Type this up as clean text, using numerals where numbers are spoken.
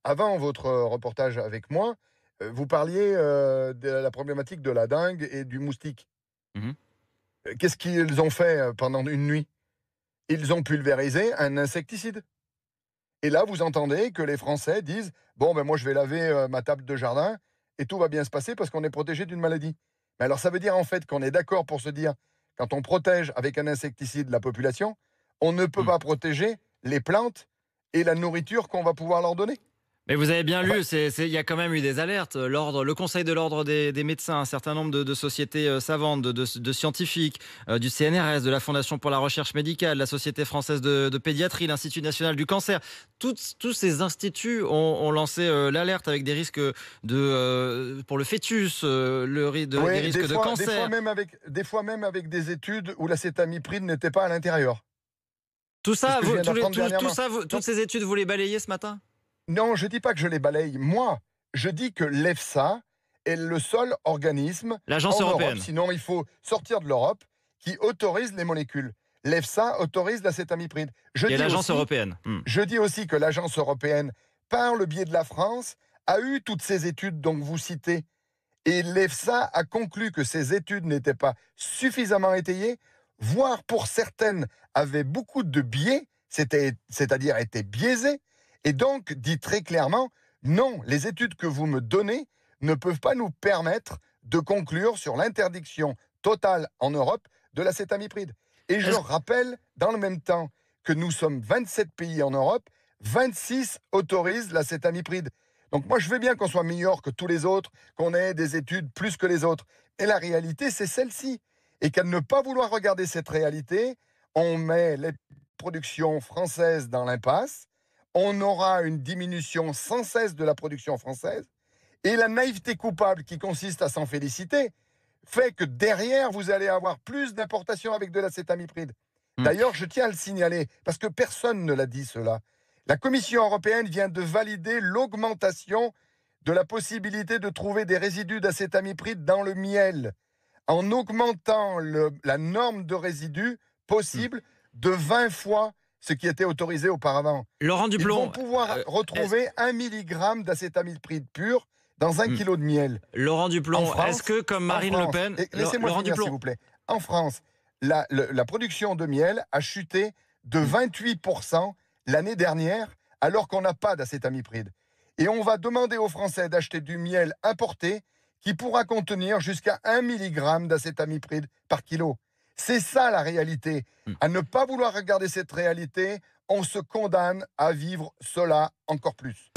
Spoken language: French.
avant votre reportage avec moi, vous parliez, de la problématique de la dengue et du moustique. Mmh. Qu'est-ce qu'ils ont fait, pendant une nuit? Ils ont pulvérisé un insecticide et là, vous entendez que les Français disent: «Bon, ben, moi, je vais laver, ma table de jardin et tout va bien se passer parce qu'on est protégé d'une maladie». Mais alors ça veut dire, en fait, qu'on est d'accord pour se dire, quand on protège avec un insecticide la population, on ne peut Mmh. pas protéger les plantes et la nourriture qu'on va pouvoir leur donner? Mais vous avez bien Enfin, lu, il y a quand même eu des alertes. Le Conseil de l'ordre des médecins, un certain nombre de sociétés savantes, de scientifiques, du CNRS, de la Fondation pour la recherche médicale, la Société française de pédiatrie, l'Institut national du cancer. Tous ces instituts ont lancé l'alerte avec des risques pour le fœtus, des oui, risques de cancer. des fois même avec des études où l'acétamipride n'était pas à l'intérieur. Tout C'est ce ça, que je viens d'apprendre tout dernièrement. ça, toutes Donc ces études, vous les balayez ce matin? non, je dis pas que je les balaye, moi. Je dis que l'EFSA est le seul organisme L'agence en Europe, européenne. sinon il faut sortir de l'Europe, qui autorise les molécules. L'EFSA autorise l'acétamipride. Et l'agence européenne. Hmm. Je dis aussi que l'agence européenne, par le biais de la France, a eu toutes ces études dont vous citez. Et l'EFSA a conclu que ces études n'étaient pas suffisamment étayées, voire pour certaines avaient beaucoup de biais, c'est-à-dire étaient biaisées, et donc dit très clairement, non, les études que vous me donnez ne peuvent pas nous permettre de conclure sur l'interdiction totale en Europe de l'acétamipride. Et je Est-ce rappelle, dans le même temps, que nous sommes 27 pays en Europe, 26 autorisent l'acétamipride. Donc moi, je veux bien qu'on soit meilleur que tous les autres, qu'on ait des études plus que les autres. Et la réalité, c'est celle-ci. Et qu'à ne pas vouloir regarder cette réalité, on met les productions françaises dans l'impasse, on aura une diminution sans cesse de la production française, et la naïveté coupable qui consiste à s'en féliciter fait que derrière, vous allez avoir plus d'importations avec de l'acétamipride. D'ailleurs, je tiens à le signaler, parce que personne ne l'a dit cela. La Commission européenne vient de valider l'augmentation de la possibilité de trouver des résidus d'acétamipride dans le miel, en augmentant la norme de résidus Hmm. possible de 20 fois ce qui était autorisé auparavant. Laurent Ils vont Duplomb, pouvoir est-ce- retrouver 1 milligramme d'acétamiprid pur dans un hmm. kilo de miel. Laurent En Duplomb, est-ce France, que, comme en Marine Le France, Pen, et laissez-moi Laurent finir s'il Duplomb, vous plaît. En France, la production de miel a chuté de hmm, 28% l'année dernière, alors qu'on n'a pas d'acétamipride. Et on va demander aux Français d'acheter du miel importé qui pourra contenir jusqu'à 1 milligramme d'acétamipride par kilo. C'est ça la réalité. hmm. À ne pas vouloir regarder cette réalité, on se condamne à vivre cela encore plus.